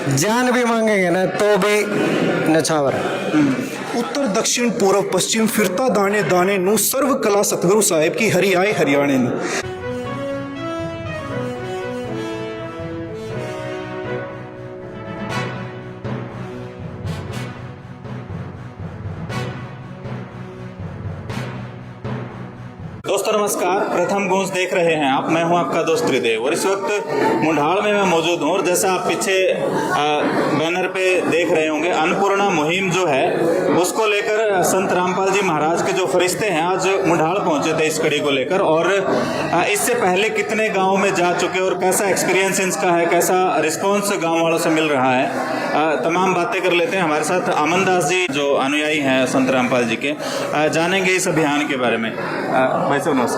जान भी मांगेंगे ना तो भी नछावर। उत्तर दक्षिण पूर्व पश्चिम फिरता दाने दाने नू सर्व कला सतगुरु साहिब की हरि आए हरियाणे नू। दोस्तों नमस्कार, प्रथम गूंज देख रहे हैं आप। मैं हूं आपका दोस्त त्रिदेव और इस वक्त मुंढाल में मैं मौजूद हूं। और जैसा आप पीछे बैनर पे देख रहे होंगे, अन्नपूर्णा मुहिम जो है उसको लेकर संत रामपाल जी महाराज के जो फरिश्ते हैं आज मुंढाल पहुंचे थे इस कड़ी को लेकर। और इससे पहले कितने गाँव में जा चुके और कैसा एक्सपीरियंस इनका है, कैसा रिस्पॉन्स गाँव वालों से मिल रहा है, तमाम बातें कर लेते हैं। हमारे साथ अमन दास जी जो अनुयायी हैं संत रामपाल जी के, जानेंगे इस अभियान के बारे में। भाई साहब नमस्कार।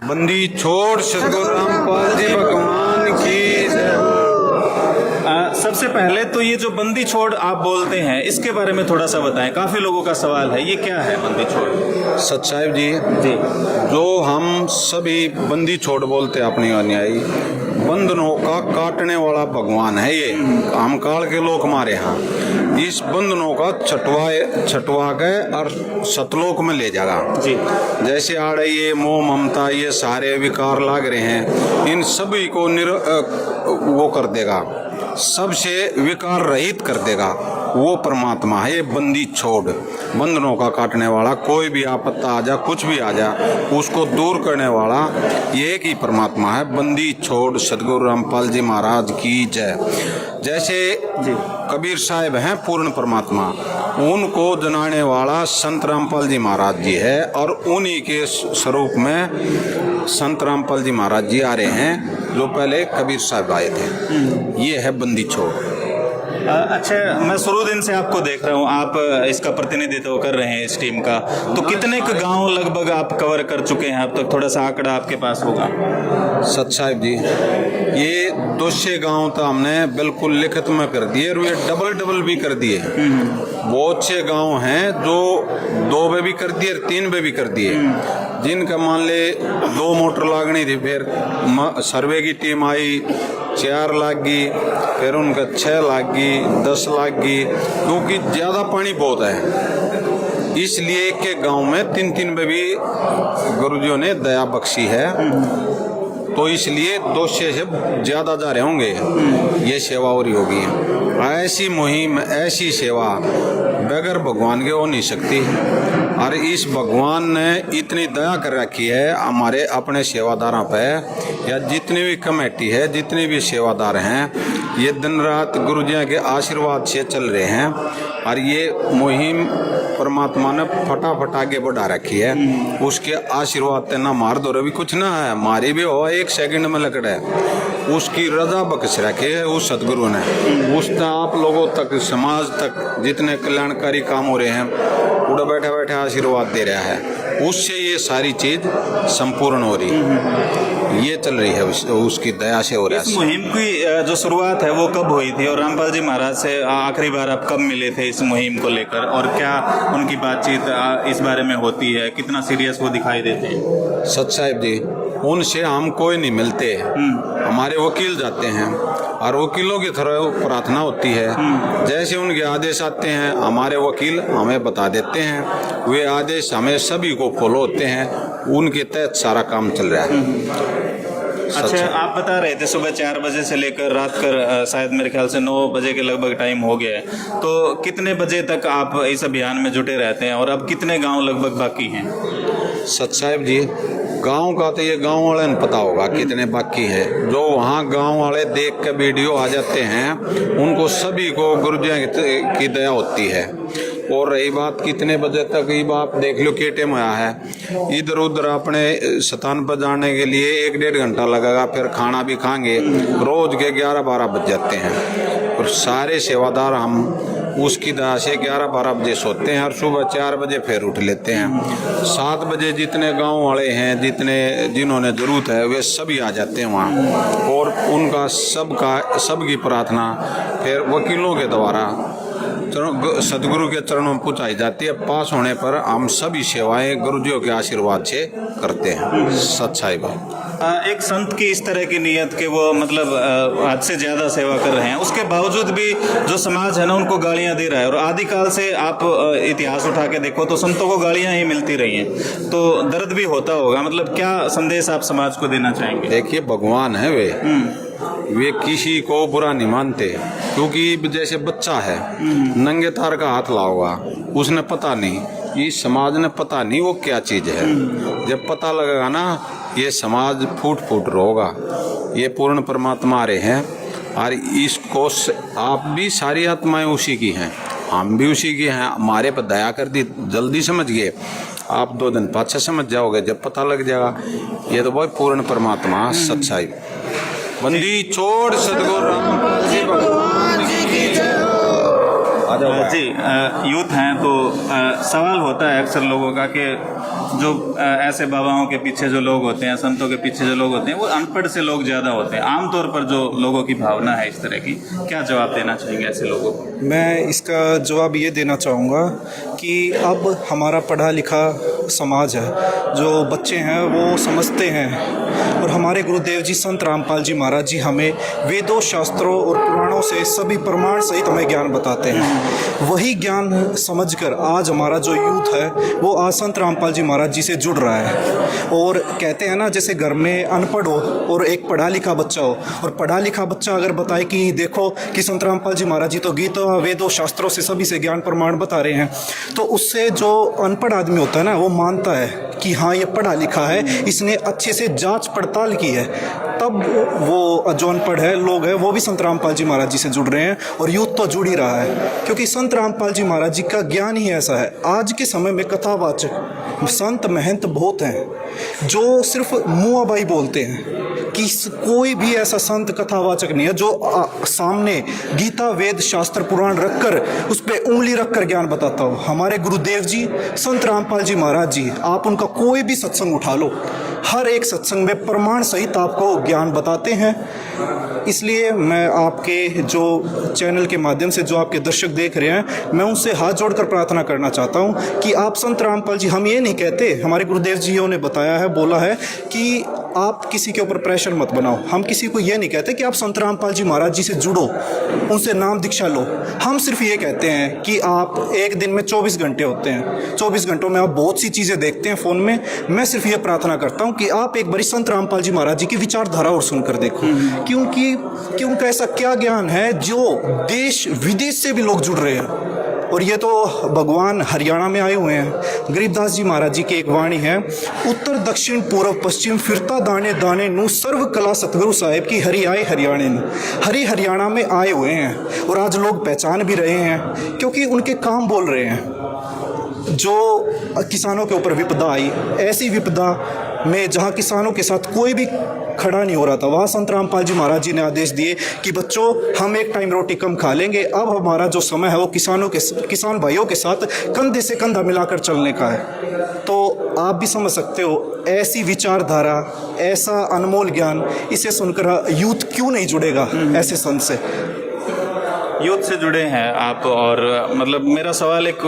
बंदी छोड़ सतगुरु रामपाल जी भगवान की जय। सबसे पहले तो ये जो बंदी छोड़ आप बोलते हैं इसके बारे में थोड़ा सा बताएं। काफी लोगों का सवाल है, ये क्या है बंदी छोड़? सत साहिब जी, जो हम सभी बंदी छोड़ बोलते हैं अपनी अनुयायी, बंधनों का काटने वाला भगवान है ये। हम काल के लोग हमारे यहाँ इस बंधनों का छटवा गए और सतलोक में ले जाएगा जी। जैसे आ रही ये मोह ममता, ये सारे विकार लाग रहे हैं, इन सभी को वो कर देगा, सबसे विकार रहित कर देगा। वो परमात्मा है ये बंदी छोड़, बंधनों का काटने वाला। कोई भी आपत्ता आ जा, कुछ भी आ जा, उसको दूर करने वाला ये एक ही परमात्मा है। बंदी छोड़ सतगुरु रामपाल जी महाराज की जय। जैसे कबीर साहिब हैं पूर्ण परमात्मा, उनको जनाने वाला संत रामपाल जी महाराज जी है। और उन्हीं के स्वरूप में संत रामपाल जी महाराज जी आ रहे हैं, जो पहले कबीर साहब आए थे। ये है बंदी छोड़। अच्छा, मैं शुरू दिन से आपको देख रहा हूँ, आप इसका प्रतिनिधित्व कर रहे हैं इस टीम का। तो कितने गांव लगभग आप कवर कर चुके हैं अब तक? थोड़ा सा आंकड़ा आपके पास होगा। सत साहिब जी, ये 200 गांव तो हमने बिल्कुल लिखित में कर दिए और ये डबल भी कर दिए। बहुत से गांव हैं जो 2 पे भी कर दिए और 3 पे भी कर दिए। जिनका मान ले 2 मोटर लागनी थी, फिर सर्वे की टीम आई, 4 लाख की, फिर उनका 6 लाख की, 10 लाख की, क्योंकि ज्यादा पानी बहुत है। इसलिए एक एक गांव में 3 पे भी गुरुजियों ने दया बख्शी है। तो इसलिए 200 से ज्यादा जा रहे होंगे, ये सेवा हो रही होगी। ऐसी मुहिम, ऐसी सेवा बगैर भगवान के हो नहीं सकती। और इस भगवान ने इतनी दया कर रखी है हमारे अपने सेवादारों पे, या जितनी भी कमेटी है, जितने भी सेवादार हैं, ये दिन रात गुरुजियों के आशीर्वाद से चल रहे हैं। और ये मुहिम परमात्मा ने फटाफट आगे बढ़ा रखी है। उसके आशीर्वाद ते ना मार दो रवि कुछ ना है, मारी भी हो 1 सेकंड में लकड़ है। उसकी रजा बख्श रखी है उस सतगुरु ने। उस आप लोगों तक, समाज तक जितने कल्याणकारी काम हो रहे हैं, उड़ा बैठे बैठे आशीर्वाद दे रहा है। उससे ये सारी चीज संपूर्ण हो रही है, ये चल रही है उसकी दया से हो रहा है। इस मुहिम की जो शुरुआत है वो कब हुई थी और रामपाल जी महाराज से आखिरी बार आप कब मिले थे इस मुहिम को लेकर, और क्या उनकी बातचीत इस बारे में होती है? कितना सीरियस वो दिखाई देते हैं? सत साहिब जी, उनसे हम कोई नहीं मिलते, हमारे वकील जाते हैं और वकीलों की तरह प्रार्थना होती है। जैसे उनके आदेश आते हैं, हमारे वकील हमें बता देते हैं, वे आदेश हमें सभी को फॉलो होते हैं, उनके तहत सारा काम चल रहा है। अच्छा, आप बता रहे थे सुबह 4 बजे से लेकर रात कर शायद मेरे ख्याल से 9 बजे के लगभग टाइम हो गया है। तो कितने बजे तक आप इस अभियान में जुटे रहते हैं और अब कितने गांव लगभग बाकी हैं? सत साहिब जी, गांव का तो ये गांव वाले ने पता होगा कितने बाकी है। जो वहाँ गांव वाले देख के वीडियो आ जाते हैं, उनको सभी को गुरुजियों की दया होती है। और रही बात कितने बजे तक, ये बात देख लो कि टाइम आया है। इधर उधर अपने स्थान पर जाने के लिए 1-1.5 घंटा लगेगा, फिर खाना भी खाएंगे। रोज के 11-12 बज जाते हैं और सारे सेवादार हम उसकी दया से 11-12 बजे सोते हैं और सुबह 4 बजे फिर उठ लेते हैं। 7 बजे जितने गांव वाले हैं, जिन्होंने जरूरत है, वे सभी आ जाते हैं वहाँ। और उनका सबकी प्रार्थना फिर वकीलों के द्वारा सदगुरु के चरणों में पहुंचाई जाती है। पास होने पर हम सभी सेवाएं गुरुजियों के आशीर्वाद से करते हैं। सत साहिब। एक संत की इस तरह की नीयत कि वो मतलब हद से ज़्यादा सेवा कर रहे हैं, उसके बावजूद भी जो समाज है ना उनको गालियां दे रहा है। और आदिकाल से आप इतिहास उठा के देखो तो संतों को गालियां ही मिलती रही हैं, तो दर्द भी होता होगा। मतलब क्या संदेश आप समाज को देना चाहेंगे? देखिए, भगवान है वे किसी को बुरा नहीं मानते, क्योंकि जैसे बच्चा है नंगे तार का हाथ लाओगा, उसने पता नहीं, इस समाज ने पता नहीं वो क्या चीज है। जब पता लगेगा ना, ये समाज फूट फूट रोगा। ये पूर्ण परमात्मा रहे हैं और इसको आप भी सारी आत्माएं उसी की हैं, हम भी उसी के हैं। हमारे पर दया कर दी, जल्दी समझ गए आप, 2 दिन पाछे समझ जाओगे जब पता लग जाएगा। ये तो बहुत पूर्ण परमात्मा सच्चाई। बंदी छोड़ सदगुरु रामपाल जी भगवान की जय। जी, यूथ हैं तो सवाल होता है अक्सर लोगों का कि जो ऐसे बाबाओं के पीछे जो लोग होते हैं, संतों के पीछे जो लोग होते हैं, वो अनपढ़ से लोग ज़्यादा होते हैं। आमतौर पर जो लोगों की भावना है इस तरह की, क्या जवाब देना चाहेंगे ऐसे लोगों को? मैं इसका जवाब ये देना चाहूँगा कि अब हमारा पढ़ा लिखा समाज है, जो बच्चे हैं वो समझते हैं, और हमारे गुरुदेव जी संत रामपाल जी महाराज जी हमें वेदों, शास्त्रों और पुराणों से सभी प्रमाण सहित हमें ज्ञान बताते हैं। वही ज्ञान समझकर आज हमारा जो यूथ है वो आज संत रामपाल जी महाराज जी से जुड़ रहा है। और कहते हैं ना, जैसे घर में अनपढ़ हो और एक पढ़ा लिखा बच्चा हो, और पढ़ा लिखा बच्चा अगर बताए कि देखो कि संत रामपाल जी महाराज जी तो गीता, वेदों, शास्त्रों से सभी से ज्ञान प्रमाण बता रहे हैं, तो उससे जो अनपढ़ आदमी होता है ना, वो मानता है कि हाँ ये पढ़ा लिखा है, इसने अच्छे से जांच पड़ताल की है, तब वो जो अनपढ़ है लोग हैं वो भी संत रामपाल जी महाराज जी से जुड़ रहे हैं। और यूथ तो जुड़ ही रहा है, क्योंकि संत रामपाल जी महाराज जी का ज्ञान ही ऐसा है। आज के समय में कथावाचक संत महंत बहुत हैं जो सिर्फ मुआबाई बोलते हैं, कि कोई भी ऐसा संत कथावाचक नहीं है जो सामने गीता, वेद, शास्त्र, पुराण रखकर उस पर उंगली रखकर ज्ञान बताता हो। हमारे गुरुदेव जी संत रामपाल जी महाराज जी, आप उनका कोई भी सत्संग उठा लो, हर एक सत्संग में प्रमाण सहित आपको ज्ञान बताते हैं। इसलिए मैं आपके जो चैनल के माध्यम से जो आपके दर्शक देख रहे हैं, मैं उनसे हाथ जोड़कर प्रार्थना करना चाहता हूं कि आप संत रामपाल जी, हम ये नहीं कहते, हमारे गुरुदेव जी ने बताया है, बोला है कि आप किसी के ऊपर प्रेशर मत बनाओ। हम किसी को ये नहीं कहते कि आप संत रामपाल जी महाराज जी से जुड़ो, उनसे नाम दीक्षा लो। हम सिर्फ ये कहते हैं कि आप एक दिन में 24 घंटे होते हैं, 24 घंटों में आप बहुत सी चीज़ें देखते हैं फ़ोन में। मैं सिर्फ ये प्रार्थना करता हूँ कि आप एक बारी संत रामपाल जी महाराज जी की विचारधारा और सुनकर देखो, क्योंकि उनका ऐसा क्या ज्ञान है जो देश विदेश से भी लोग जुड़ रहे हैं। और ये तो भगवान हरियाणा में आए हुए हैं। गरीबदास जी महाराज जी की एक वाणी है, उत्तर दक्षिण पूर्व पश्चिम फिरता दाने दाने नु सर्व कला सतगुरु साहेब की हरि आए हरियाणे नु। हरि हरियाणा में आए हुए हैं और आज लोग पहचान भी रहे हैं, क्योंकि उनके काम बोल रहे हैं। जो किसानों के ऊपर विपदा आई, ऐसी विपदा में जहाँ किसानों के साथ कोई भी खड़ा नहीं हो रहा था, वहाँ संत रामपाल जी महाराज जी ने आदेश दिए कि बच्चों हम एक टाइम रोटी कम खा लेंगे, अब हमारा जो समय है वो किसान भाइयों के साथ कंधे से कंधा मिलाकर चलने का है। तो आप भी समझ सकते हो, ऐसी विचारधारा, ऐसा अनमोल ज्ञान, इसे सुनकर यूथ क्यों नहीं जुड़ेगा ऐसे संत से। यूथ से जुड़े हैं आप, और मतलब मेरा सवाल एक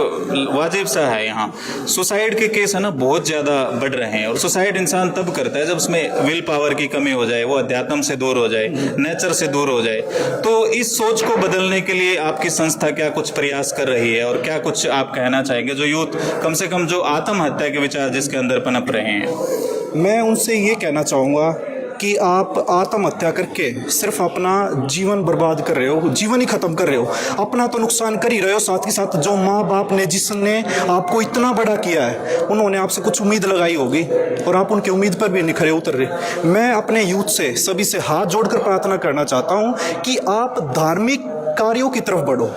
वाजिब सा है यहाँ। सुसाइड के केस है ना बहुत ज़्यादा बढ़ रहे हैं, और सुसाइड इंसान तब करता है जब उसमें विल पावर की कमी हो जाए, वो अध्यात्म से दूर हो जाए, नेचर से दूर हो जाए। तो इस सोच को बदलने के लिए आपकी संस्था क्या कुछ प्रयास कर रही है, और क्या कुछ आप कहना चाहेंगे जो यूथ, कम से कम जो आत्महत्या के विचार जिसके अंदर पनप रहे हैं? मैं उनसे ये कहना चाहूँगा कि आप आत्महत्या करके सिर्फ अपना जीवन बर्बाद कर रहे हो, जीवन ही ख़त्म कर रहे हो। अपना तो नुकसान कर ही रहे हो, साथ ही साथ जो माँ बाप ने, जिसने आपको इतना बड़ा किया है, उन्होंने आपसे कुछ उम्मीद लगाई होगी और आप उनकी उम्मीद पर भी नहीं खरे उतर रहे। मैं अपने यूथ से, सभी से हाथ जोड़कर प्रार्थना करना चाहता हूँ कि आप धार्मिक कार्यों की तरफ बढ़ो।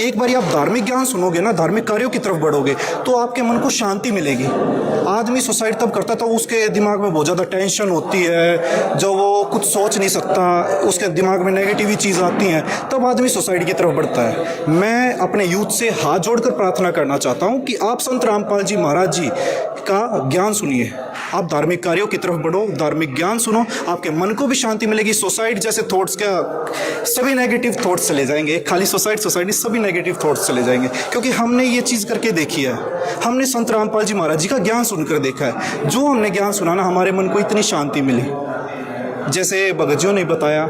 एक बार आप धार्मिक ज्ञान सुनोगे ना, धार्मिक कार्यों की तरफ बढ़ोगे, तो आपके मन को शांति मिलेगी। आदमी सुसाइड तब करता तो उसके दिमाग में बहुत ज़्यादा टेंशन होती है, जो वो कुछ सोच नहीं सकता, उसके दिमाग में नेगेटिव चीज़ आती हैं, तब आदमी सुसाइड की तरफ बढ़ता है। मैं अपने यूथ से हाथ जोड़कर प्रार्थना करना चाहता हूँ कि आप संत रामपाल जी महाराज जी का ज्ञान सुनिए, आप धार्मिक कार्यों की तरफ बढ़ो, धार्मिक ज्ञान सुनो, आपके मन को भी शांति मिलेगी। सोसाइटी जैसे थॉट्स का सभी नेगेटिव थॉट्स चले जाएंगे, खाली सोसाइटी सभी नेगेटिव थॉट्स चले जाएंगे, क्योंकि हमने ये चीज़ करके देखी है। हमने संत रामपाल जी महाराज जी का ज्ञान सुनकर देखा है। जो हमने ज्ञान सुना ना, हमारे मन को इतनी शांति मिली। जैसे भगत जी ने बताया,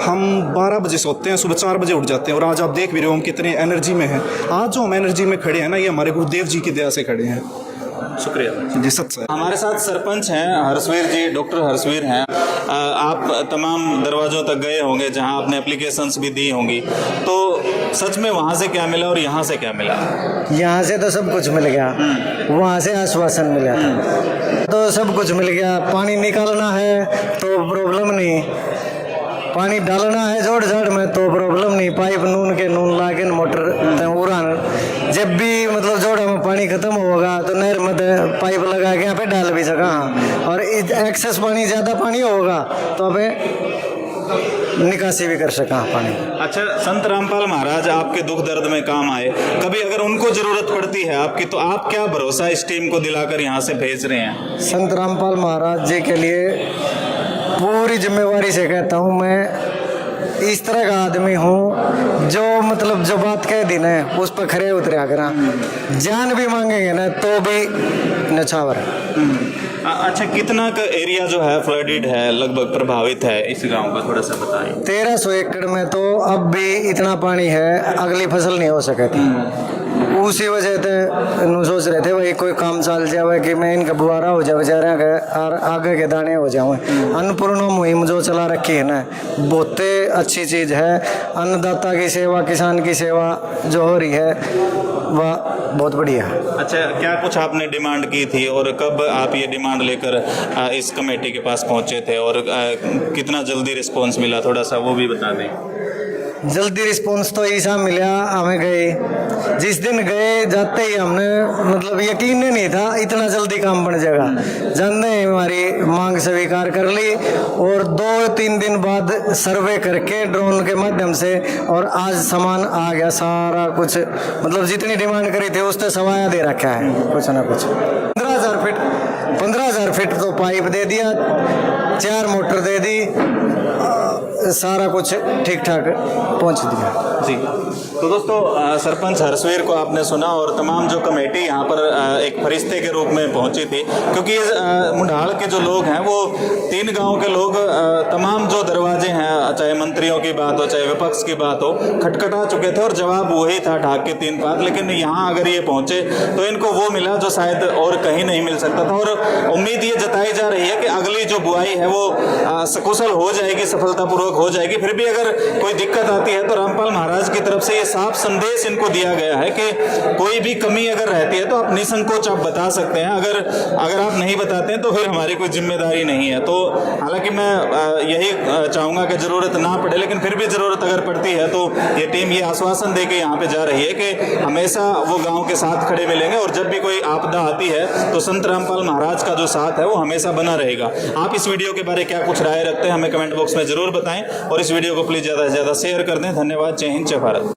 हम 12 बजे सोते हैं, सुबह 4 बजे उठ जाते हैं, और आज आप देख भी रहे हो हम कितने एनर्जी में हैं। आज जो हम एनर्जी में खड़े हैं ना, ये हमारे गुरुदेव जी की दया से खड़े हैं। शुक्रिया जी सच है। हमारे साथ सरपंच हैं हर्षवीर जी, डॉक्टर हर्षवीर हैं। आप तमाम दरवाजों तक गए होंगे जहां आपने एप्लीकेशंस भी दी होंगी, तो सच में वहां से क्या मिला और यहाँ से क्या मिला? यहाँ से तो सब कुछ मिल गया, वहाँ से आश्वासन मिला था, तो सब कुछ मिल गया। पानी निकालना है तो प्रॉब्लम नहीं, पानी डालना है जोड़ झाड़ में तो प्रॉब्लम नहीं। पाइप नून के नून लाके मोटर उड़ान, जब भी मतलब जोड़ा में पानी खत्म होगा तो नहर में पाइप लगा के यहाँ पे डाल भी सका। और एक्सेस पानी, ज़्यादा पानी होगा तो अबे निकासी भी कर सका पानी। अच्छा, संत रामपाल महाराज आपके दुख दर्द में काम आए, कभी अगर उनको जरूरत पड़ती है आपकी, तो आप क्या भरोसा इस टीम को दिलाकर यहाँ से भेज रहे हैं? संत रामपाल महाराज जी के लिए पूरी जिम्मेवारी से कहता हूँ, मैं इस तरह का आदमी हूँ जो मतलब जो बात कह दी ना उस पर खरे उतरा करा। जान भी मांगेंगे ना तो भी नछावर। अच्छा, कितना का एरिया जो है फ्लडेड है, लगभग प्रभावित है इस गांव का, थोड़ा सा बताएं। 1300 एकड़ में तो अब भी इतना पानी है, अगली फसल नहीं हो सके थी। उसी वजह से सोच रहे थे भाई कोई काम चल जाए कि मैं इनका बुआरा हो जाए बेचारे और आगे के दाने हो जाऊँ। अन्नपूर्णा मुहिम जो चला रखी है ना, बहुत अच्छी चीज़ है। अन्नदाता की सेवा, किसान की सेवा जो हो रही है वह बहुत बढ़िया है। अच्छा, क्या कुछ आपने डिमांड की थी और कब आप ये डिमांड लेकर इस कमेटी के पास पहुंचे थे, और कितना जल्दी रिस्पॉन्स मिला, थोड़ा सा वो भी बता दें। जल्दी रिस्पॉन्स तो ऐसा मिला, हमें गए जिस दिन गए जाते ही हमने मतलब यकीन ही नहीं था इतना जल्दी काम बन जाएगा। जानते हैं हमारी मांग स्वीकार कर ली, और 2-3 दिन बाद सर्वे करके ड्रोन के माध्यम से, और आज सामान आ गया सारा कुछ, मतलब जितनी डिमांड करी थी उससे सवाया दे रखा है कुछ ना कुछ। 15,000 फीट तो पाइप दे दिया, 4 मोटर दे दी, सारा कुछ ठीक ठाक पहुंच दिया जी। तो दोस्तों, सरपंच हर्षवीर को आपने सुना, और तमाम जो कमेटी यहाँ पर एक फरिश्ते के रूप में पहुंची थी, क्योंकि मुंडाल के जो लोग हैं वो 3 गांव के लोग तमाम जो दरवाजे हैं, चाहे मंत्रियों की बात हो चाहे विपक्ष की बात हो, खटखटा चुके थे और जवाब वही था ढाक के 3 पात। लेकिन यहाँ अगर ये पहुंचे तो इनको वो मिला जो शायद और कहीं नहीं मिल सकता था, और उम्मीद ये जताई जा रही है कि अगली जो बुआई है वो सकुशल हो जाएगी, सफलतापूर्वक हो जाएगी। फिर भी अगर कोई दिक्कत आती है तो रामपाल महाराज की तरफ से ये साफ संदेश इनको दिया गया है कि कोई भी कमी अगर रहती है तो आप निसंकोच आप बता सकते हैं, अगर आप नहीं बताते हैं तो फिर हमारी कोई जिम्मेदारी नहीं है। तो हालांकि मैं यही चाहूँगा कि ज़रूरत ना पड़े, लेकिन फिर भी ज़रूरत अगर पड़ती है तो ये टीम ये आश्वासन दे के यहाँ पे जा रही है कि हमेशा वो गाँव के साथ खड़े मिलेंगे, और जब भी कोई आपदा आती है तो संत रामपाल महाराज का जो साथ है वो हमेशा बना रहेगा। आप इस वीडियो के बारे क्या कुछ राय रखते हैं हमें कमेंट बॉक्स में ज़रूर बताएं, और इस वीडियो को प्लीज़ ज़्यादा से ज़्यादा शेयर कर दें। धन्यवाद। जय हिंद, जय भारत।